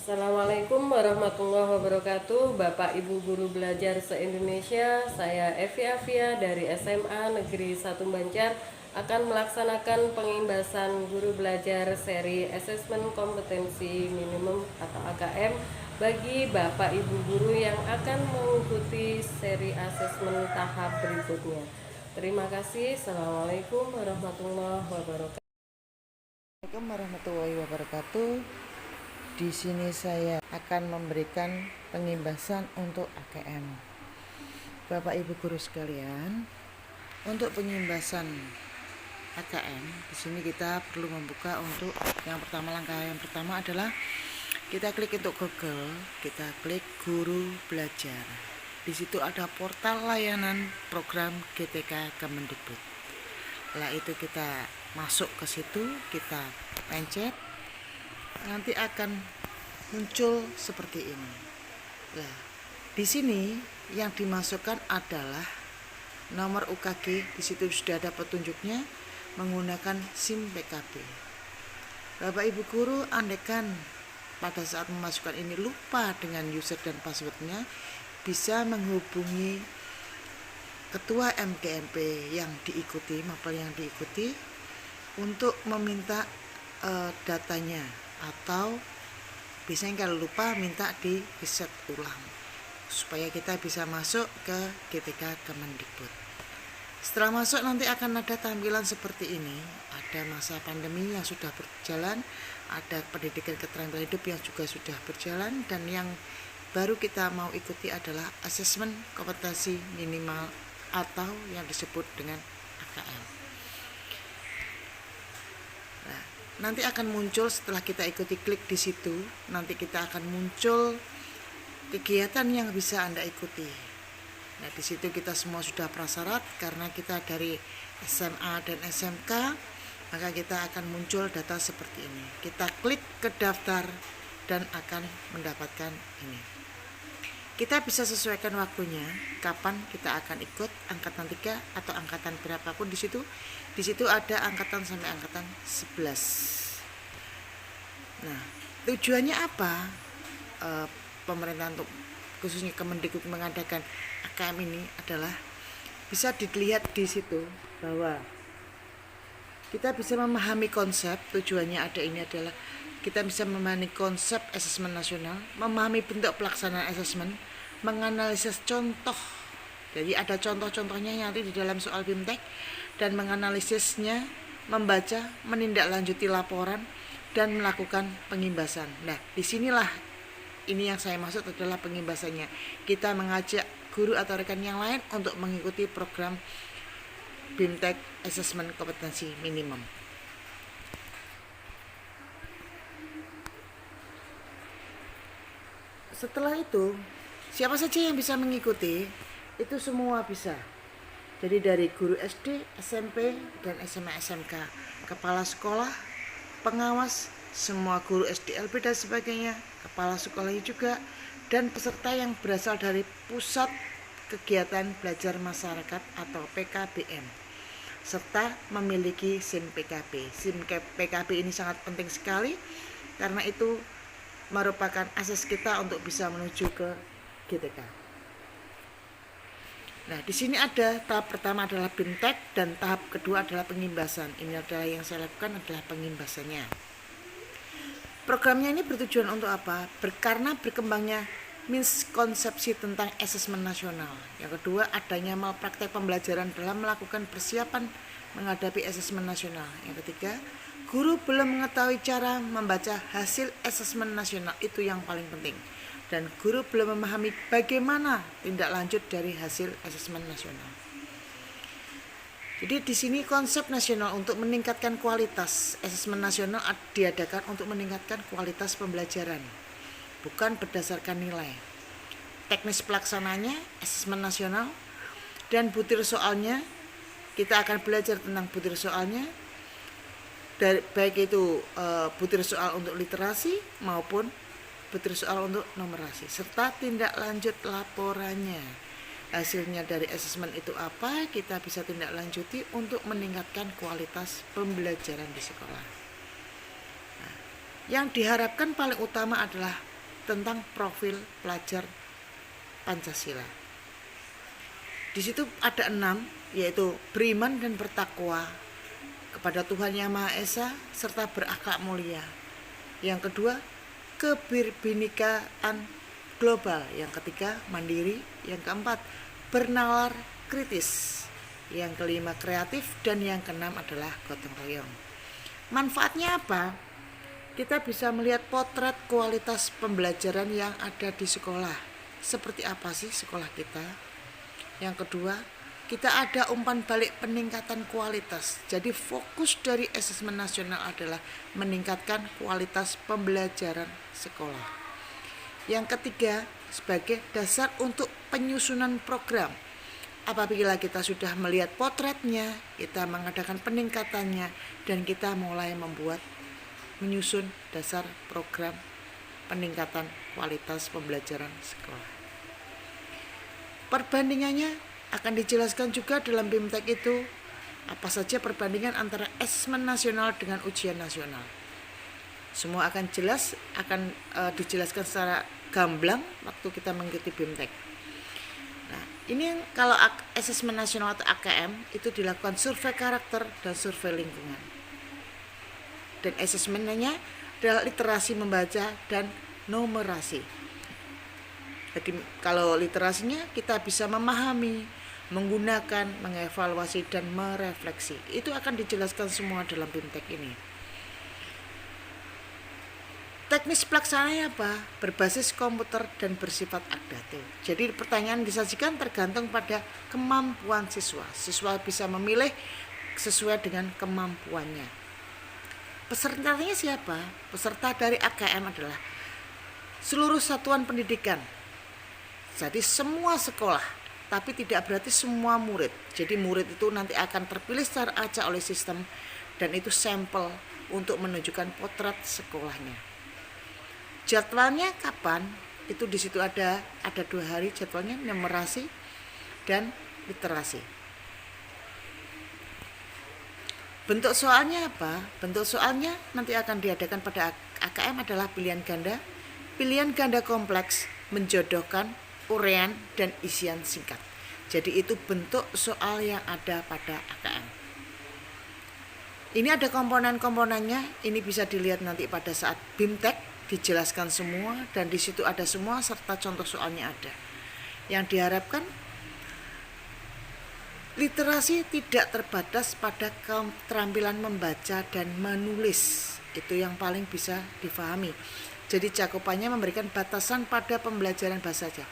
Assalamualaikum warahmatullahi wabarakatuh. Bapak Ibu Guru Belajar se-Indonesia, saya Evi Afia dari SMA Negeri 1 Banjar akan melaksanakan pengimbasan guru belajar seri Asesmen Kompetensi Minimum atau AKM bagi Bapak Ibu Guru yang akan mengikuti seri asesmen tahap berikutnya. Terima kasih. Assalamualaikum warahmatullahi wabarakatuh. Assalamualaikum warahmatullahi wabarakatuh. Di sini saya akan memberikan pengimbasan untuk AKM. Bapak Ibu guru sekalian, untuk pengimbasan AKM, di sini kita perlu membuka untuk langkah yang pertama adalah kita klik untuk Google, kita klik Guru Belajar. Di situ ada portal layanan program GTK Kemendikbud. Setelah itu kita masuk ke situ, kita pencet, nanti akan muncul seperti ini. Nah, di sini yang dimasukkan adalah nomor UKG. Di situ sudah ada petunjuknya menggunakan SIM PKB. Bapak Ibu guru, andaikan pada saat memasukkan ini lupa dengan user dan passwordnya, bisa menghubungi ketua MKMP yang diikuti, mapel yang diikuti, untuk meminta datanya, atau biasanya kalau lupa minta di reset ulang supaya kita bisa masuk ke GTK Kemendikbud. Setelah masuk nanti akan ada tampilan seperti ini. Ada masa pandemi yang sudah berjalan, ada pendidikan keterampilan hidup yang juga sudah berjalan, dan yang baru kita mau ikuti adalah asesmen kompetensi minimal atau yang disebut dengan AKM. Nah, nanti akan muncul setelah kita ikuti klik di situ, nanti kita akan muncul kegiatan yang bisa Anda ikuti. Nah, di situ kita semua sudah prasyarat karena kita dari SMA dan SMK, maka kita akan muncul data seperti ini. Kita klik ke daftar dan akan mendapatkan ini. Kita bisa sesuaikan waktunya, kapan kita akan ikut angkatan 3 atau angkatan berapapun di situ. Di situ ada angkatan sampai angkatan 11. Nah, tujuannya apa? Pemerintah untuk khususnya Kemendikbud mengadakan AKM ini adalah bisa dilihat di situ bahwa kita bisa memahami konsep. Tujuannya ada ini adalah kita bisa memahami konsep asesmen nasional, memahami bentuk pelaksanaan asesmen, menganalisis contoh. Jadi ada contoh-contohnya nanti di dalam soal BIMTEK, dan menganalisisnya, membaca, menindaklanjuti laporan, dan melakukan pengimbasan. Nah, disinilah ini yang saya maksud adalah pengimbasannya. Kita mengajak guru atau rekan yang lain untuk mengikuti program BIMTEK Asesmen Kompetensi Minimum. Setelah itu, siapa saja yang bisa mengikuti? Itu semua bisa. Jadi dari guru SD, SMP, dan SMA SMK, kepala sekolah, pengawas, semua guru SDLB dan sebagainya, kepala sekolahnya juga, dan peserta yang berasal dari pusat kegiatan belajar masyarakat atau PKBM, serta memiliki SIM PKB. SIM PKB ini sangat penting sekali karena itu merupakan akses kita untuk bisa menuju ke GTK. Nah, di sini ada tahap pertama adalah BIMTEK dan tahap kedua adalah pengimbasan. Ini adalah yang saya lakukan adalah pengimbasannya. Programnya ini bertujuan untuk apa? Karena berkembangnya miskonsepsi tentang asesmen nasional. Yang kedua, adanya malpraktek pembelajaran dalam melakukan persiapan menghadapi asesmen nasional. Yang ketiga, guru belum mengetahui cara membaca hasil asesmen nasional, itu yang paling penting. Dan guru belum memahami bagaimana tindak lanjut dari hasil asesmen nasional. Jadi di sini konsep nasional untuk meningkatkan kualitas asesmen nasional diadakan untuk meningkatkan kualitas pembelajaran, bukan berdasarkan nilai. Teknis pelaksananya asesmen nasional dan butir soalnya, kita akan belajar tentang butir soalnya, baik itu butir soal untuk literasi maupun butir soal untuk numerasi, serta tindak lanjut laporannya. Hasilnya dari asesmen itu apa, kita bisa tindak lanjuti untuk meningkatkan kualitas pembelajaran di sekolah. Nah, yang diharapkan paling utama adalah tentang profil pelajar Pancasila. Di situ ada 6, yaitu beriman dan bertakwa kepada Tuhan Yang Maha Esa serta berakhlak mulia. Yang kedua, kebinekaan global. Yang ketiga, mandiri. Yang keempat, bernalar kritis. Yang kelima, kreatif. Dan yang keenam adalah gotong royong. Manfaatnya apa? Kita bisa melihat potret kualitas pembelajaran yang ada di sekolah. Seperti apa sih sekolah kita? Yang kedua, kita ada umpan balik peningkatan kualitas. Jadi fokus dari asesmen nasional adalah meningkatkan kualitas pembelajaran sekolah. Yang ketiga, sebagai dasar untuk penyusunan program. Apabila kita sudah melihat potretnya, kita mengadakan peningkatannya, dan kita mulai menyusun dasar program peningkatan kualitas pembelajaran sekolah. Perbandingannya akan dijelaskan juga dalam BIMTEK itu apa saja perbandingan antara asesmen nasional dengan ujian nasional. Semua akan dijelaskan secara gamblang waktu kita mengikuti BIMTEK. Nah, ini kalau asesmen nasional atau AKM itu dilakukan survei karakter dan survei lingkungan. Dan asesmennya adalah literasi membaca dan numerasi. Jadi kalau literasinya kita bisa memahami, menggunakan, mengevaluasi, dan merefleksi. Itu akan dijelaskan semua dalam BIMTEK ini. Teknis pelaksananya apa? Berbasis komputer dan bersifat adaptif. Jadi pertanyaan disajikan tergantung pada kemampuan siswa. Siswa bisa memilih sesuai dengan kemampuannya. Pesertanya siapa? Peserta dari AKM adalah seluruh satuan pendidikan. Jadi semua sekolah, tapi tidak berarti semua murid. Jadi murid itu nanti akan terpilih secara acak oleh sistem, dan itu sampel untuk menunjukkan potret sekolahnya. Jadwalnya kapan? Itu di situ ada 2 hari jadwalnya, numerasi dan literasi. Bentuk soalnya apa? Bentuk soalnya nanti akan diadakan pada AKM adalah pilihan ganda kompleks, menjodohkan, uraian, dan isian singkat. Jadi itu bentuk soal yang ada pada AKM. Ini ada komponen-komponennya, ini bisa dilihat nanti pada saat BIMTEK, dijelaskan semua, dan di situ ada semua serta contoh soalnya ada. Yang diharapkan literasi tidak terbatas pada keterampilan membaca dan menulis. Itu yang paling bisa difahami. Jadi cakupannya memberikan batasan pada pembelajaran bahasa saja.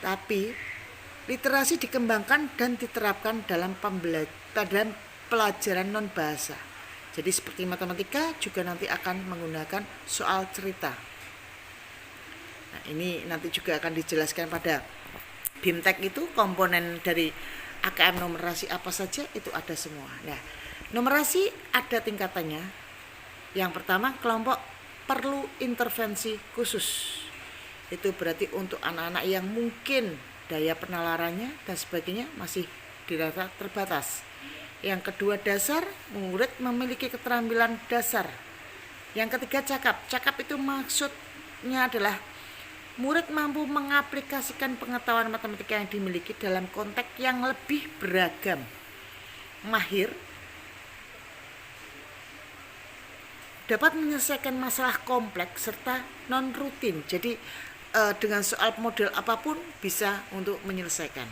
Tapi literasi dikembangkan dan diterapkan dalam pelajaran non bahasa. Jadi seperti matematika juga nanti akan menggunakan soal cerita. Nah, ini nanti juga akan dijelaskan pada BIMTEK itu komponen dari AKM numerasi apa saja itu ada semua. Nah, numerasi ada tingkatannya. Yang pertama, kelompok perlu intervensi khusus. Itu berarti untuk anak-anak yang mungkin daya penalarannya dan sebagainya masih dirasa terbatas. Yang kedua, dasar, murid memiliki keterampilan dasar. Yang ketiga, cakap. Cakap itu maksudnya adalah murid mampu mengaplikasikan pengetahuan matematika yang dimiliki dalam konteks yang lebih beragam. Mahir, dapat menyelesaikan masalah kompleks serta non-rutin. Jadi dengan soal model apapun bisa untuk menyelesaikan.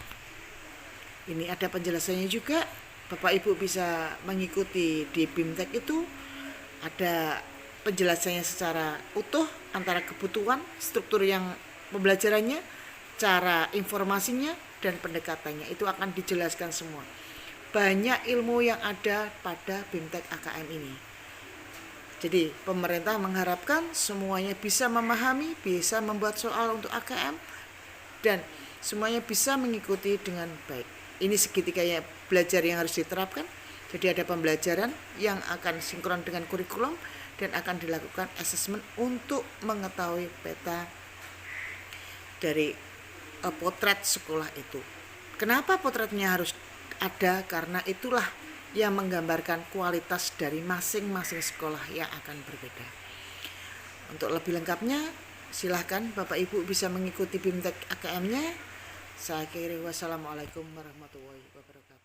Ini ada penjelasannya juga. Bapak Ibu bisa mengikuti di BIMTEK itu ada penjelasannya secara utuh antara kebutuhan, struktur yang pembelajarannya, cara informasinya, dan pendekatannya. Itu akan dijelaskan semua. Banyak ilmu yang ada pada BIMTEK AKM ini. Jadi pemerintah mengharapkan semuanya bisa memahami, bisa membuat soal untuk AKM, dan semuanya bisa mengikuti dengan baik. Ini segitiga belajar yang harus diterapkan. Jadi ada pembelajaran yang akan sinkron dengan kurikulum dan akan dilakukan asesmen untuk mengetahui peta dari potret sekolah itu. Kenapa potretnya harus ada? Karena itulah yang menggambarkan kualitas dari masing-masing sekolah yang akan berbeda. Untuk lebih lengkapnya silahkan Bapak Ibu bisa mengikuti BIMTEK AKM-nya. Saya akhiri, wassalamualaikum warahmatullahi wabarakatuh.